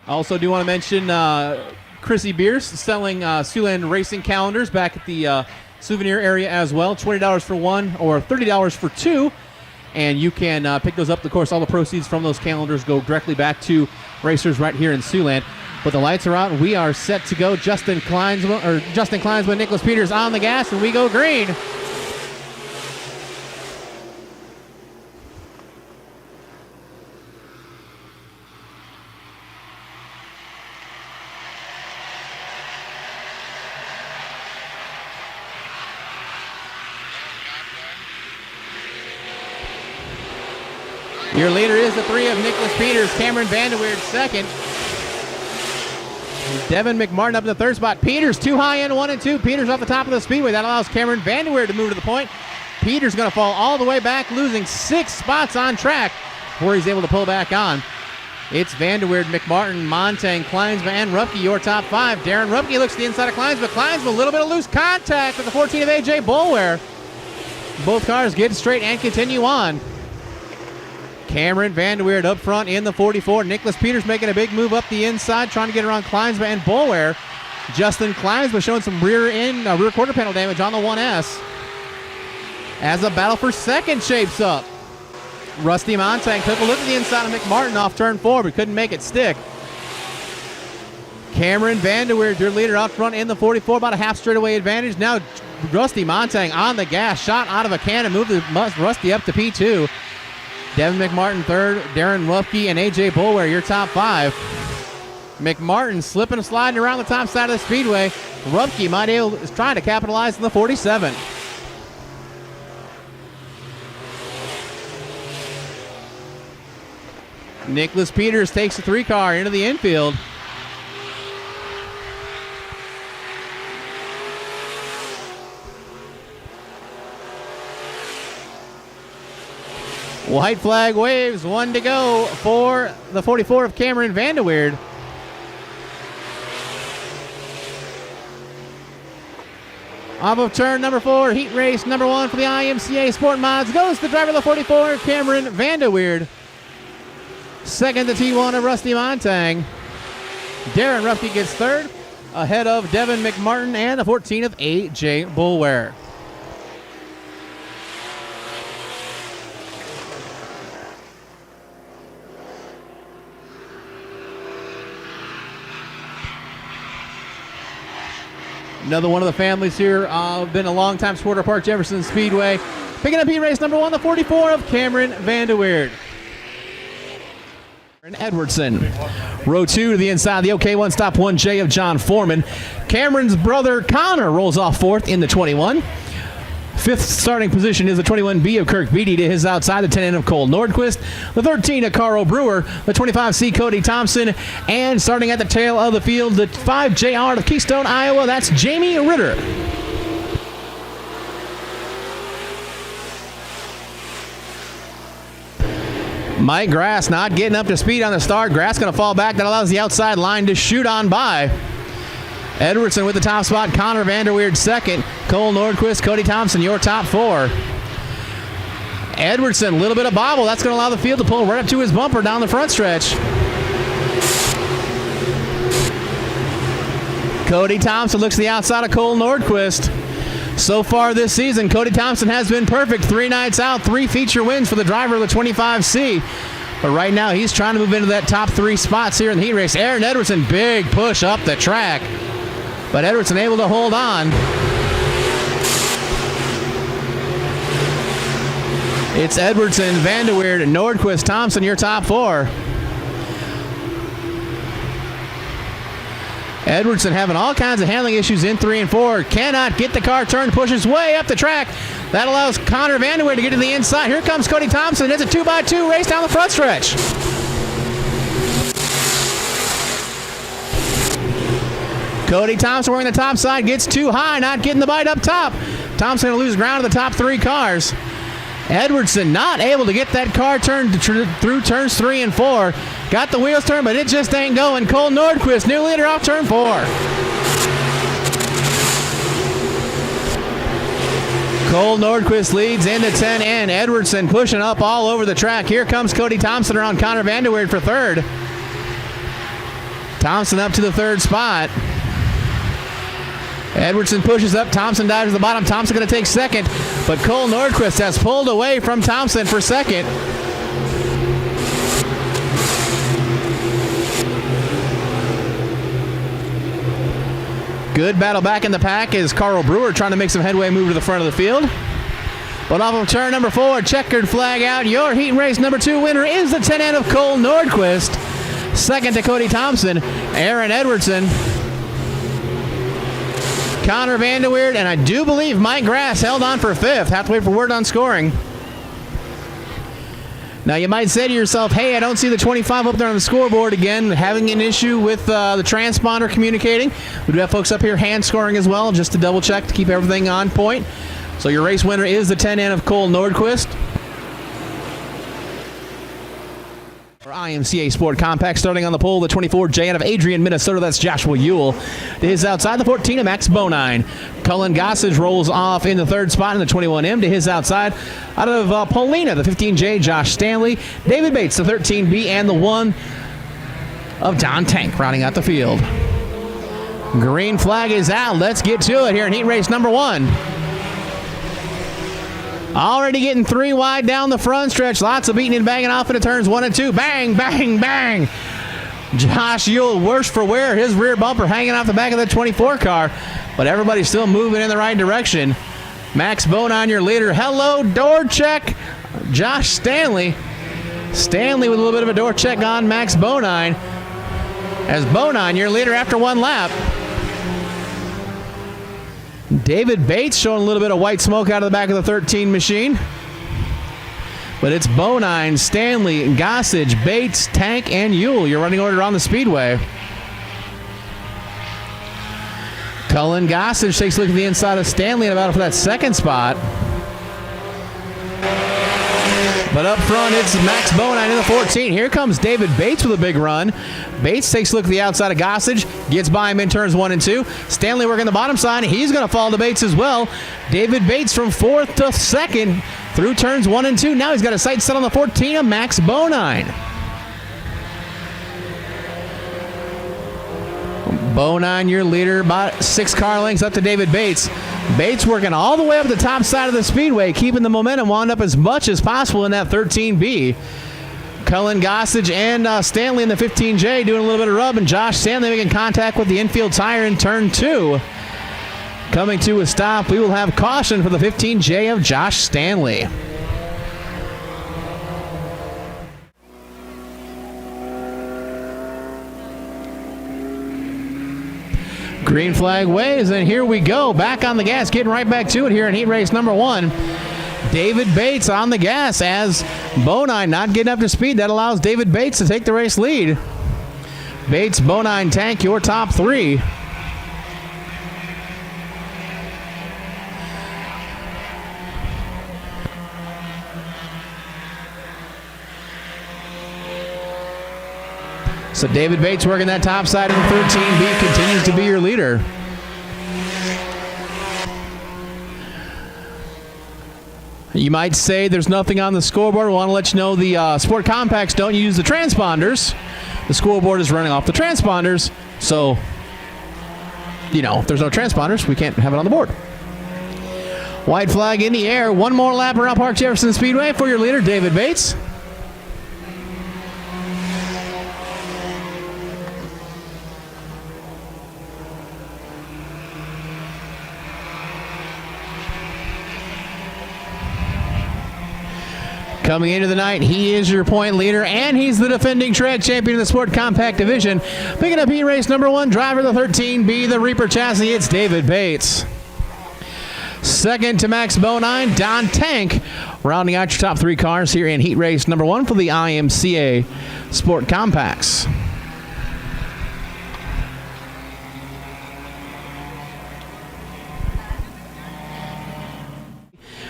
Also do want to mention Chrissy Bierce selling Siouxland racing calendars back at the souvenir area as well. $20 for one or $30 for two. And you can pick those up. Of course, all the proceeds from those calendars go directly back to racers right here in Siouxland. But the lights are out, and we are set to go. Justin Kleinsman, Nicholas Peters on the gas, and we go green. Your leader is the 3 of Nicholas Peters. Cameron Vanderweerd second. Devin McMartin up in the third spot. Peters too high in 1 and 2. Peters off the top of the speedway. That allows Cameron Vanderweerd to move to the point. Peters going to fall all the way back, losing 6 spots on track before he's able to pull back on. It's Vanderweerd, McMartin, Montang, Kleinsma, and Rupke, your top 5. Darren Rupke looks to the inside of Kleinsma. Kleinsma, a little bit of loose contact with the 14 of AJ Boulware. Both cars get straight and continue on. Cameron Vanderweerd up front in the 44. Nicholas Peters making a big move up the inside, trying to get around Kleinsma and Boulware. Justin Kleinsma showing some rear quarter panel damage on the 1S. As the battle for second shapes up. Rusty Montang took a look at the inside of McMartin off turn 4, but couldn't make it stick. Cameron Vanderweerd, your leader out front in the 44, about a half straightaway advantage. Now Rusty Montang on the gas, shot out of a cannon, moved Rusty up to P2. Devin McMartin third, Darren Rupke, and AJ Boulware, your top 5. McMartin slipping and sliding around the top side of the speedway. Rupke is trying to capitalize in the 47. Nicholas Peters takes the 3 car into the infield. White flag waves, 1 to go for the 44 of Cameron Vanderweerd. Off of turn number 4, heat race number 1 for the IMCA SportMods goes the driver of the 44, Cameron Vanderweerd. Second, the T1 of Rusty Montang. Darren Rupke gets third, ahead of Devin McMartin and the 14 of AJ Boulware. Another one of the families here, been a long-time supporter of Park Jefferson Speedway. Picking up heat race number 1, the 44 of Cameron Vanderweerd. Edwardson. Row 2 to the inside of the OK1, stop 1J of John Foreman. Cameron's brother Connor rolls off 4th in the 21. 5th starting position is the 21B of Kirk Beatty to his outside, the 10N of Cole Nordquist, the 13 of Carl Brewer, the 25C Cody Thompson, and starting at the tail of the field, the 5JR of Keystone, Iowa, that's Jamie Ritter. Mike Grass not getting up to speed on the start. Grass going to fall back. That allows the outside line to shoot on by. Edwardson with the top spot. Connor Vanderweerd second. Cole Nordquist, Cody Thompson, your top 4. Edwardson, a little bit of bobble. That's going to allow the field to pull right up to his bumper down the front stretch. Cody Thompson looks to the outside of Cole Nordquist. So far this season, Cody Thompson has been perfect. 3 nights out, 3 feature wins for the driver of the 25C. But right now, he's trying to move into that top 3 spots here in the heat race. Aaron Edwardson, big push up the track. But Edwardson able to hold on. It's Edwardson, Vanderweerd, and Nordquist, Thompson, your top 4. Edwardson having all kinds of handling issues in 3 and 4. Cannot get the car turned, pushes way up the track. That allows Connor Vanderweerd to get to the inside. Here comes Cody Thompson. It's a 2x2 race down the front stretch. Cody Thompson wearing the top side, gets too high, not getting the bite up top. Thompson going to lose ground to the top 3 cars. Edwardson not able to get that car turned through turns 3 and 4. Got the wheels turned, but it just ain't going. Cole Nordquist, new leader off turn 4. Cole Nordquist leads into 10N. Edwardson pushing up all over the track. Here comes Cody Thompson around Connor Vanderweerd for 3rd. Thompson up to the third spot. Edwardson pushes up. Thompson dives to the bottom. Thompson going to take second, but Cole Nordquist has pulled away from Thompson for second. Good battle back in the pack as Carl Brewer trying to make some headway, move to the front of the field. But off of turn number 4, checkered flag out. Your heat race number 2 winner is the 10N of Cole Nordquist. Second to Cody Thompson, Aaron Edwardson, Connor Vanderweerd, and I do believe Mike Grass held on for 5th. Have to wait for word on scoring. Now you might say to yourself, hey, I don't see the 25 up there on the scoreboard again, having an issue with the transponder communicating. We do have folks up here hand scoring as well, just to double check to keep everything on point. So your race winner is the 10N of Cole Nordquist. For IMCA Sport Compacts, starting on the pole, the 24J out of Adrian, Minnesota, that's Joshua Ewell. To his outside, the 14 of Max Bonine. Cullen Gossage rolls off in the third spot in the 21M. To his outside, out of Paulina, the 15J, Josh Stanley. David Bates, the 13B, and the 1 of Don Tank, rounding out the field. Green flag is out. Let's get to it here in heat race number 1. Already getting 3 wide down the front stretch. Lots of beating and banging off into turns 1 and 2. Bang, bang, bang. Josh Ewell, worse for wear. His rear bumper hanging off the back of the 24 car. But everybody's still moving in the right direction. Max Bonine, your leader. Hello, door check. Josh Stanley. Stanley with a little bit of a door check on Max Bonine. As Bonine, your leader after 1 lap. David Bates showing a little bit of white smoke out of the back of the 13 machine. But it's Bonine, Stanley, Gossage, Bates, Tank, and Ewell. Your running order on the speedway. Cullen Gossage takes a look at the inside of Stanley and about for that second spot. But up front, it's Max Bonine in the 14. Here comes David Bates with a big run. Bates takes a look at the outside of Gossage, gets by him in turns 1 and 2. Stanley working the bottom side. He's going to fall to Bates as well. David Bates from 4th to 2nd through turns 1 and 2. Now he's got a sight set on the 14 of Max Bonine. Bonine, your leader, about 6 car lengths up to David Bates. Bates working all the way up the top side of the speedway, keeping the momentum wound up as much as possible in that 13B. Cullen Gossage and Stanley in the 15J doing a little bit of rub, and Josh Stanley making contact with the infield tire in turn 2. Coming to a stop, we will have caution for the 15J of Josh Stanley. Green flag waves, and here we go. Back on the gas, getting right back to it here in heat race number 1. David Bates on the gas as Bonine not getting up to speed. That allows David Bates to take the race lead. Bates, Bonine, Tank, your top 3. So David Bates working that top side in the 13B, continues to be your leader. You might say there's nothing on the scoreboard. We want to let you know the Sport Compacts don't use the transponders. The scoreboard is running off the transponders. So, you know, if there's no transponders, we can't have it on the board. White flag in the air. 1 more lap around Park Jefferson Speedway for your leader, David Bates. Coming into the night, he is your point leader, and he's the defending track champion in the Sport Compact Division. Picking up heat race number 1, driver the 13B, the Reaper chassis, it's David Bates. Second to Max Bonine, Don Tank, rounding out your top 3 cars here in heat race number 1 for the IMCA Sport Compacts.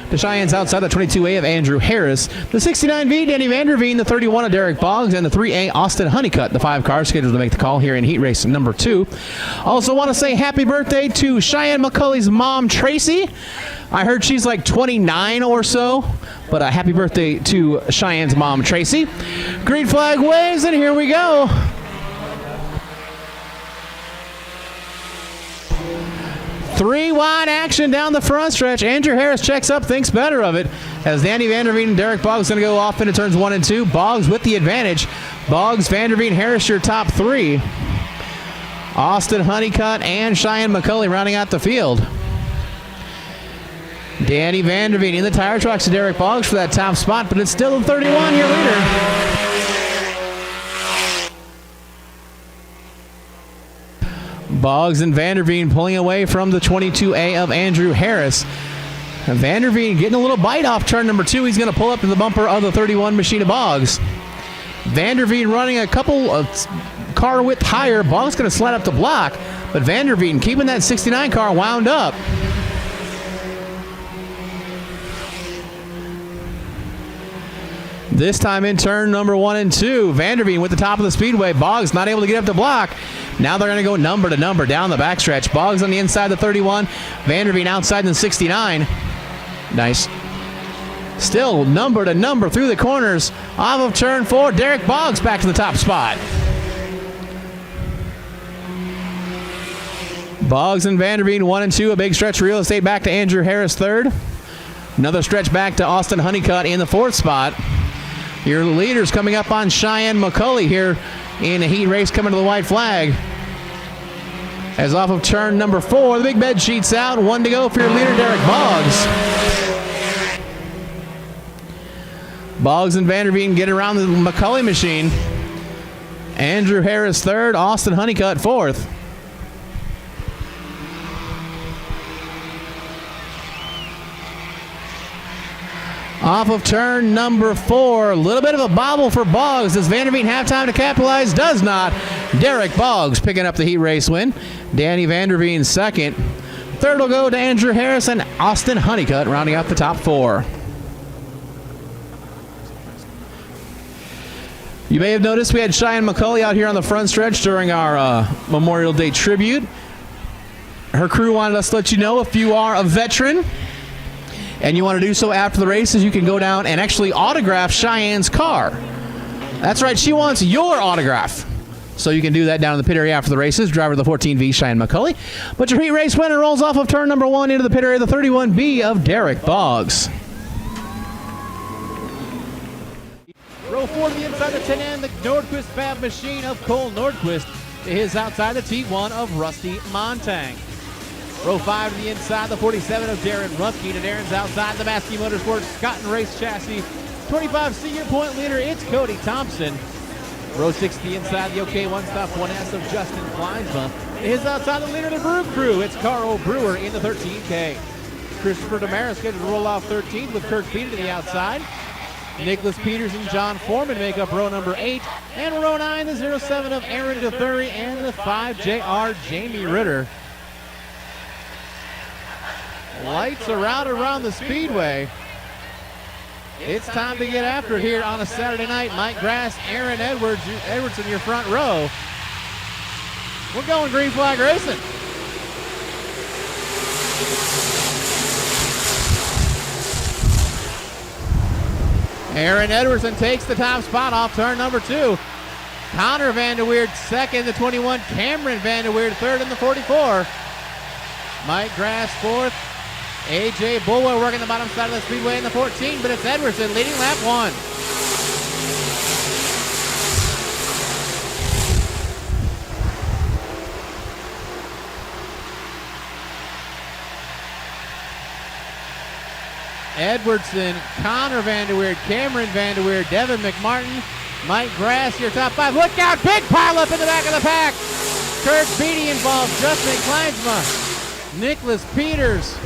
The Cheyenne's outside, the 22A of Andrew Harris, the 69V, Danny Vanderveen, the 31 of Derek Boggs, and the 3A Austin Honeycutt, the 5 cars scheduled to make the call here in heat race number 2. Also want to say happy birthday to Cheyenne McCulley's mom, Tracy. I heard she's like 29 or so, but a happy birthday to Cheyenne's mom, Tracy. Green flag waves, and here we go. Three wide action down the front stretch. Andrew Harris checks up, thinks better of it. As Danny Vanderveen and Derek Boggs going to go off into turns 1 and 2. Boggs with the advantage. Boggs, Vanderveen, Harris, your top three. Austin Honeycutt and Cheyenne McCulley rounding out the field. Danny Vanderveen in the tire tracks to Derek Boggs for that top spot, but it's still the 31 year leader. Boggs and Vanderveen pulling away from the 22A of Andrew Harris. Vanderveen getting a little bite off turn number 2. He's going to pull up to the bumper of the 31 machine of Boggs. Vanderveen running a couple of car width higher. Boggs going to slide up the block, but Vanderveen keeping that 69 car wound up. This time in turn number 1 and 2, Vanderveen with the top of the speedway. Boggs not able to get up the block. Now they're going to go number to number down the backstretch. Boggs on the inside the 31, Vanderveen outside the 69. Nice. Still number to number through the corners. Off of turn 4, Derek Boggs back to the top spot. Boggs and Vanderveen 1 and 2, a big stretch real estate back to Andrew Harris third. Another stretch back to Austin Honeycutt in the 4th spot. Your leaders coming up on Cheyenne McCulley here in a heat race coming to the white flag. As off of turn number 4, the big bed sheets out. 1 to go for your leader, Derek Boggs. Boggs and Vanderveen get around the McCulley machine. Andrew Harris third, Austin Honeycutt 4th. Off of turn number 4, a little bit of a bobble for Boggs. Does Vanderveen have time to capitalize? Does not. Derek Boggs picking up the heat race win. Danny Vanderveen second. Third will go to Andrew Harris and Austin Honeycutt rounding out the top 4. You may have noticed we had Cheyenne McCulley out here on the front stretch during our Memorial Day tribute. Her crew wanted us to let you know if you are a veteran and you want to do so after the races, you can go down and actually autograph Cheyenne's car. That's right, she wants your autograph. So you can do that down in the pit area after the races. Driver of the 14V, Cheyenne McCulley. But your heat race winner rolls off of turn number 1 into the pit area, the 31B of Derek Boggs. Row 4 to the inside of 10N, the Nordquist Fab machine of Cole Nordquist to his outside the T1 of Rusty Montang. Row 5 to the inside, the 47 of Darren Ruffke to Darren's outside the Maskey Motorsports Scott and Race chassis. 25 senior point leader, it's Cody Thompson. Row 6 to the inside, the OK One Stop 1S of Justin Kleinsma. To his outside, the leader of the Brew Crew, it's Carl Brewer in the 13K. Christopher Demara scheduled to roll off 13th with Kirk Peter to the outside. Nicholas Peters and John Foreman make up row number 8. And row 9, the 07 of Aaron Gathuri and the 5JR Jamie Ritter. Lights are out around the speedway. It's time to get after it here on a Saturday night. Mike Grass, Aaron Edwards in your front row. We're going green flag racing. Aaron Edwardson takes the top spot off turn number 2. Connor Vanderweerd second, the 21. Cameron Vanderweerd third in the 44. Mike Grass fourth. AJ Bulwer working the bottom side of the speedway in the 14, but it's Edwardson leading lap 1. Edwardson, Connor Vanderweerd, Cameron Vanderweerd, Devin McMartin, Mike Grass, your top 5. Look out, big pile up in the back of the pack. Kurt Beatty involved, Justin Kleinsma, Nicholas Peters.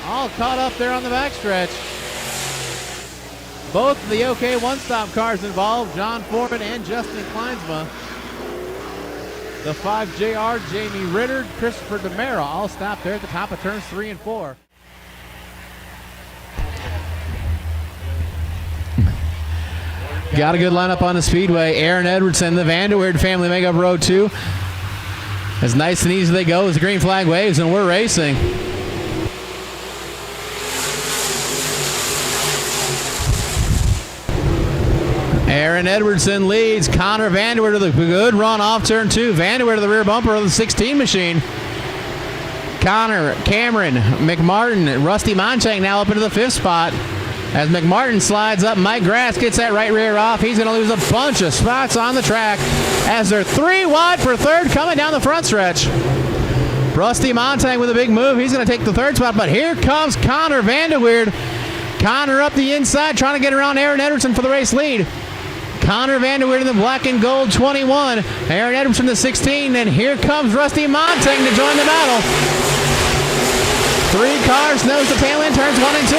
All caught up there on the backstretch. Both of the OK one-stop cars involved, John Foreman and Justin Kleinsma. The 5JR, Jamie Ritter, Christopher Demara all stopped there at the top of turns 3 and 4. Got a good lineup on the speedway. Aaron Edwardson, the Vanderweerd family make up row 2. As nice and easy they go as the green flag waves, and we're racing. Aaron Edwardson leads. Connor Vanderweerd with a good run off turn 2. Vanderweerd to the rear bumper of the 16 machine. Cameron, McMartin, Rusty Montang now up into the 5th spot. As McMartin slides up, Mike Grass gets that right rear off. He's going to lose a bunch of spots on the track as they're 3 wide for 3rd coming down the front stretch. Rusty Montang with a big move. He's going to take the 3rd spot, but here comes Connor Vanderweerd. Connor up the inside, trying to get around Aaron Edwardson for the race lead. Connor Vanderweerd in the black and gold 21. Aaron Edwardson the 16, and here comes Rusty Montang to join the battle. 3 cars, nose to tail end, turns 1 and 2.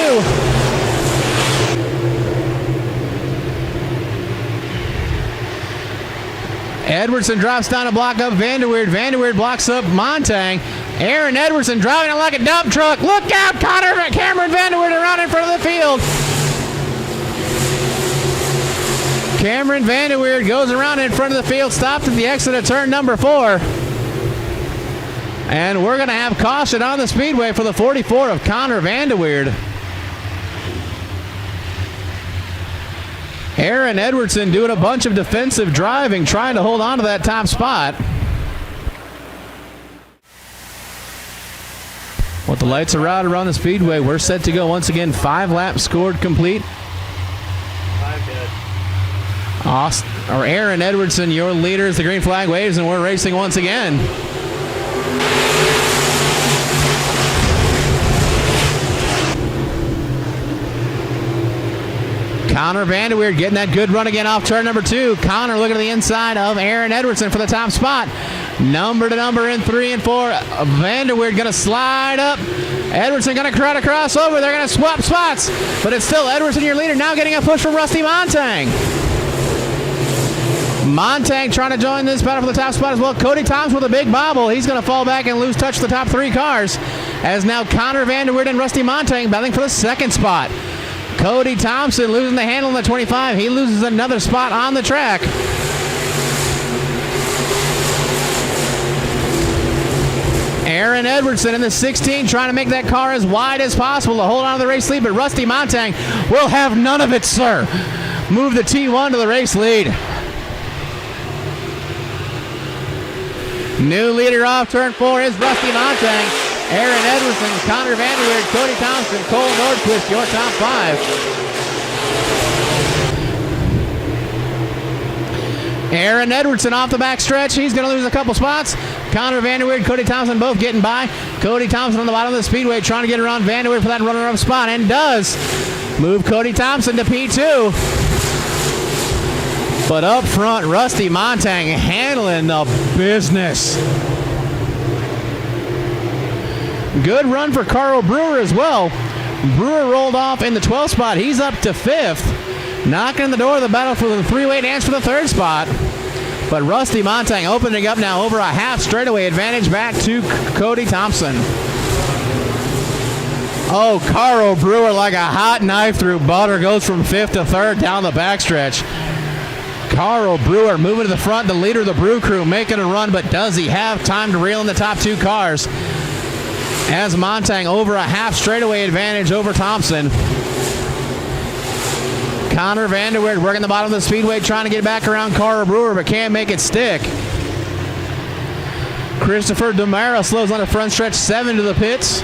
Edwardson drops down to block up Vanderweerd. Vanderweerd blocks up Montang. Aaron Edwardson driving it like a dump truck. Look out, Cameron Vanderweerd around in front of the field. Cameron Vanderweerd goes around in front of the field, stopped at the exit of turn number 4. And we're going to have caution on the speedway for the 44 of Connor Vanderweerd. Aaron Edwardson doing a bunch of defensive driving, trying to hold on to that top spot. With the lights are out around the speedway, we're set to go once again. 5 laps scored complete. 5 good. Aaron Edwardson, your leader, as the green flag waves, and we're racing once again. Connor Vanderweerd getting that good run again off turn number 2. Connor looking at the inside of Aaron Edwardson for the top spot. Number to number in 3 and 4. Vanderweerd going to slide up. Edwardson going to try to cross over. They're going to swap spots. But it's still Edwardson, your leader, now getting a push from Rusty Montang. Montang trying to join this battle for the top spot as well. Cody Thompson with a big bobble. He's going to fall back and lose touch of the top 3 cars. As now Connor Vanderweerd and Rusty Montang battling for the 2nd spot. Cody Thompson losing the handle in the 25. He loses another spot on the track. Aaron Edwardson in the 16 trying to make that car as wide as possible to hold on to the race lead, but Rusty Montang will have none of it, sir. Move the T1 to the race lead. New leader off turn 4 is Rusty Montang. Aaron Edwardson, Connor Vanderweerd, Cody Thompson, Cole Nordquist, your top 5. Aaron Edwardson off the back stretch. He's going to lose a couple spots. Connor Vanderweerd, Cody Thompson both getting by. Cody Thompson on the bottom of the speedway trying to get around Vanderweerd for that runner-up spot, and does. Move Cody Thompson to P2. But up front, Rusty Montang handling the business. Good run for Carl Brewer as well. Brewer rolled off in the 12th spot. He's up to 5th. Knocking on the door of the battle for the 3-way dance for the 3rd spot. But Rusty Montang opening up now over a half straightaway advantage back to Cody Thompson. Oh, Carl Brewer like a hot knife through butter goes from 5th to 3rd down the backstretch. Carl Brewer moving to the front, the leader of the Brew Crew making a run, but does he have time to reel in the top 2 cars? As Montang over a half straightaway advantage over Thompson. Connor Vanderweerd working the bottom of the speedway trying to get back around Carl Brewer, but can't make it stick. Christopher DeMara slows on the front stretch 7 to the pits.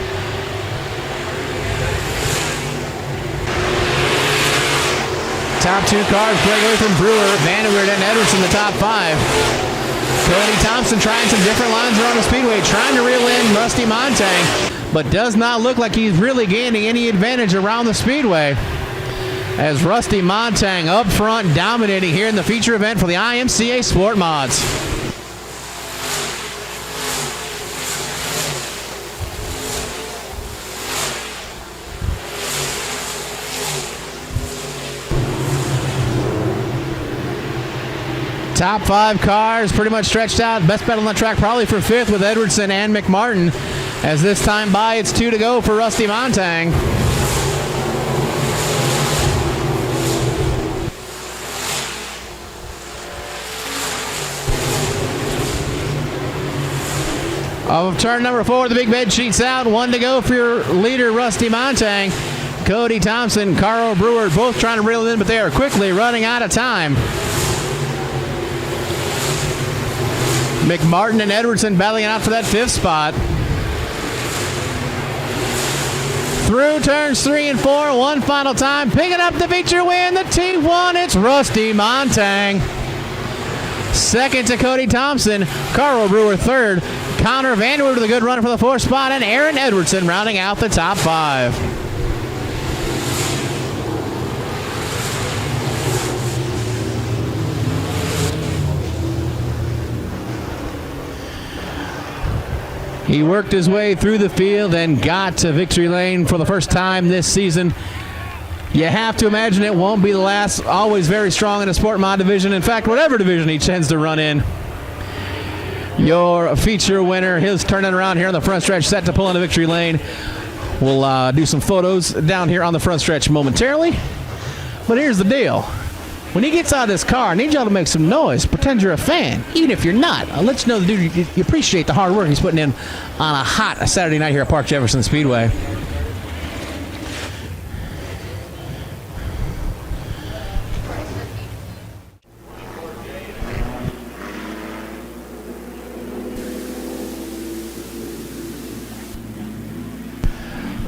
Top 2 cars break away from Brewer, Vanderweerd, and Edwardson the top 5. Cody Thompson trying some different lines around the speedway, trying to reel in Rusty Montang, but does not look like he's really gaining any advantage around the speedway. As Rusty Montang up front dominating here in the feature event for the IMCA SportMods. Top 5 cars pretty much stretched out. Best bet on the track probably for 5th with Edwardson and McMartin. As this time by, it's 2 to go for Rusty Montang. Of turn number 4, the big bed sheets out. 1 to go for your leader, Rusty Montang. Cody Thompson, Carl Brewer, both trying to reel it in, but they are quickly running out of time. McMartin and Edwardson battling out for that 5th spot. through turns 3 and 4 one final time. Picking up the feature win, the T1, it's Rusty Montang. Second to Cody Thompson. Carl Brewer third. Connor Vanderwood with a good run for the 4th spot, and Aaron Edwardson rounding out the top 5. He worked his way through the field and got to victory lane for the first time this season. You have to imagine it won't be the last. Always very strong in the Sportmod division. In fact, whatever division he tends to run in. Your feature winner, his turning around here on the front stretch, set to pull into victory lane. We'll do some photos down here on the front stretch momentarily. But here's the deal. When he gets out of this car, I need y'all to make some noise. Pretend you're a fan, even if you're not. I'll let you know the dude, you appreciate the hard work he's putting in on a hot Saturday night here at Park Jefferson Speedway.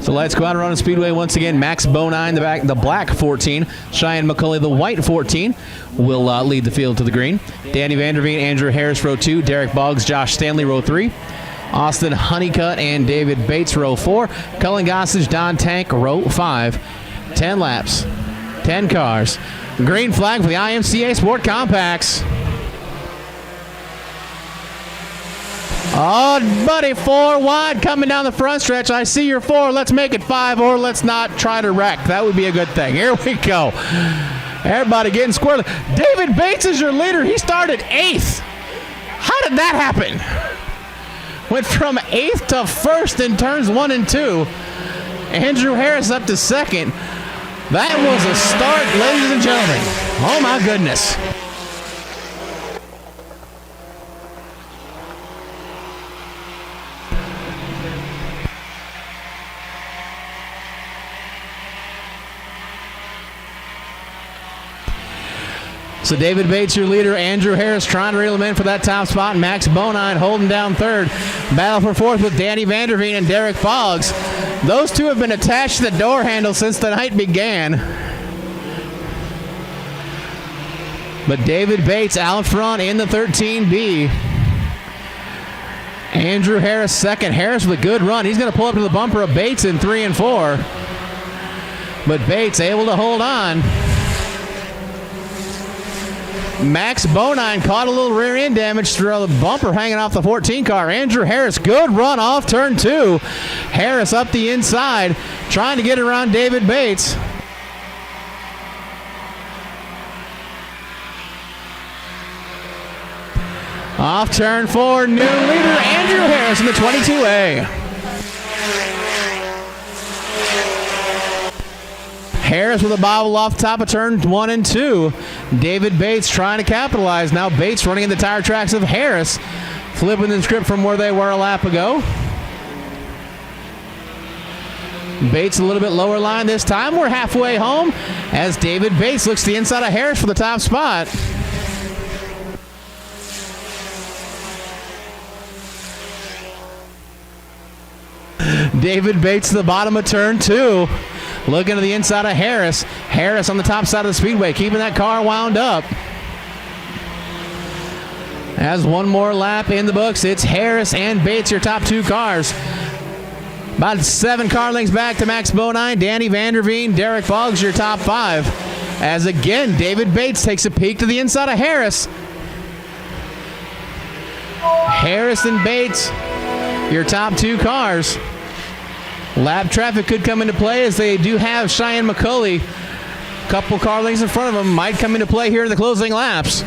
So let's go out and run on Speedway once again. Max Bonine, the black 14. Cheyenne McCulley, the white 14, will lead the field to the green. Danny Vanderveen, Andrew Harris, row 2. Derek Boggs, Josh Stanley, row 3. Austin Honeycutt and David Bates, row 4. Cullen Gossage, Don Tank, row 5. 10 laps, 10 cars. Green flag for the IMCA Sport Compacts. Oh, buddy, 4 wide coming down the front stretch. I see your 4. Let's make it 5, or let's not try to wreck. That would be a good thing. Here we go. Everybody getting squirrely. David Bates is your leader. He started 8th. How did that happen? Went from 8th to 1st in turns 1 and 2. Andrew Harris up to 2nd. That was a start, ladies and gentlemen. Oh, my goodness. So David Bates, your leader. Andrew Harris trying to reel him in for that top spot. Max Bonine holding down 3rd. Battle for 4th with Danny Vanderveen and Derek Boggs. Those two have been attached to the door handle since the night began. But David Bates out front in the 13B. Andrew Harris 2nd. Harris with a good run. He's going to pull up to the bumper of Bates in 3 and 4. But Bates able to hold on. Max Bonine caught a little rear end damage through the bumper hanging off the 14 car. Andrew Harris, good run off turn 2. Harris up the inside, trying to get around David Bates. Off turn 4, new leader Andrew Harris in the 22A. Harris with a bobble off top of turn 1 and 2. David Bates trying to capitalize. Now Bates running in the tire tracks of Harris, flipping the script from where they were a lap ago. Bates a little bit lower line this time. We're halfway home as David Bates looks to the inside of Harris for the top spot. David Bates to the bottom of turn 2. Looking to the inside of Harris. Harris on the top side of the speedway, keeping that car wound up. As one more lap in the books, it's Harris and Bates, your top 2 cars. About 7 car lengths back to Max Bonine, Danny Vanderveen, Derek Boggs, your top 5. As again, David Bates takes a peek to the inside of Harris. Harris and Bates, your top 2 cars. Lap traffic could come into play as they do have Cheyenne McCulley. A couple car lengths in front of them might come into play here in the closing laps.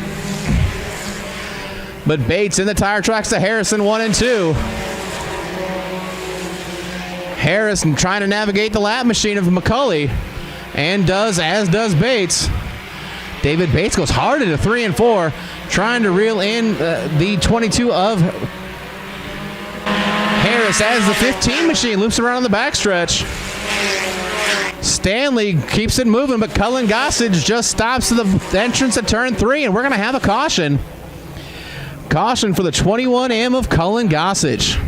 But Bates in the tire tracks to Harrison 1 and 2. Harrison trying to navigate the lap machine of McCulley, and as does Bates. David Bates goes hard into 3 and 4, trying to reel in the 22 of Harris as the 15 machine loops around on the backstretch. Stanley keeps it moving, but Cullen Gossage just stops to the entrance at turn 3, and we're going to have a caution. Caution for the 21M of Cullen Gossage.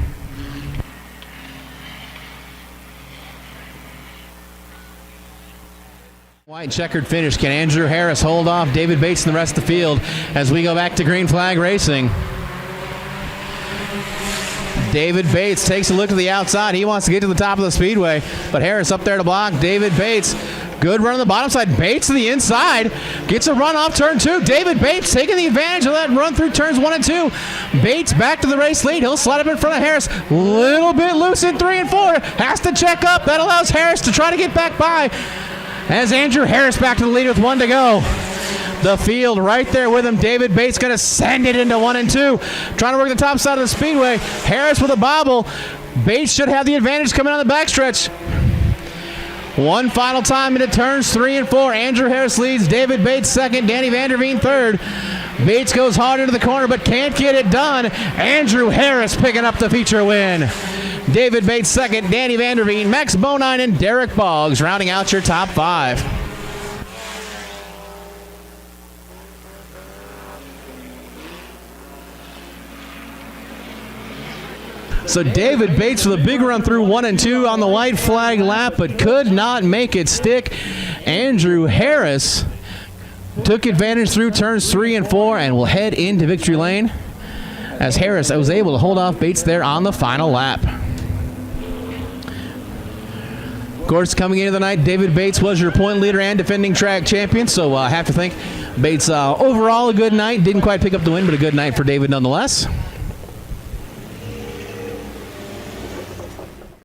White checkered finish. Can Andrew Harris hold off David Bates and the rest of the field as we go back to green flag racing? David Bates takes a look to the outside. He wants to get to the top of the speedway, but Harris up there to block. David Bates, good run on the bottom side. Bates to the inside, gets a run off turn 2. David Bates taking the advantage of that run through turns 1 and 2. Bates back to the race lead. He'll slide up in front of Harris. Little bit loose in 3 and 4. Has to check up. That allows Harris to try to get back by. As Andrew Harris back to the lead with 1 to go. The field right there with him. David Bates going to send it into 1 and 2. Trying to work the top side of the speedway. Harris with a bobble. Bates should have the advantage coming on the backstretch. One final time into turns 3 and 4. Andrew Harris leads. David Bates second. Danny Vanderveen third. Bates goes hard into the corner but can't get it done. Andrew Harris picking up the feature win. David Bates second. Danny Vanderveen, Max Bonine, and Derek Boggs rounding out your top 5. So David Bates with a big run through 1 and 2 on the white flag lap, but could not make it stick. Andrew Harris took advantage through turns 3 and 4 and will head into victory lane as Harris was able to hold off Bates there on the final lap. Of course, coming into the night, David Bates was your point leader and defending track champion, so I have to think Bates overall a good night. Didn't quite pick up the win, but a good night for David nonetheless.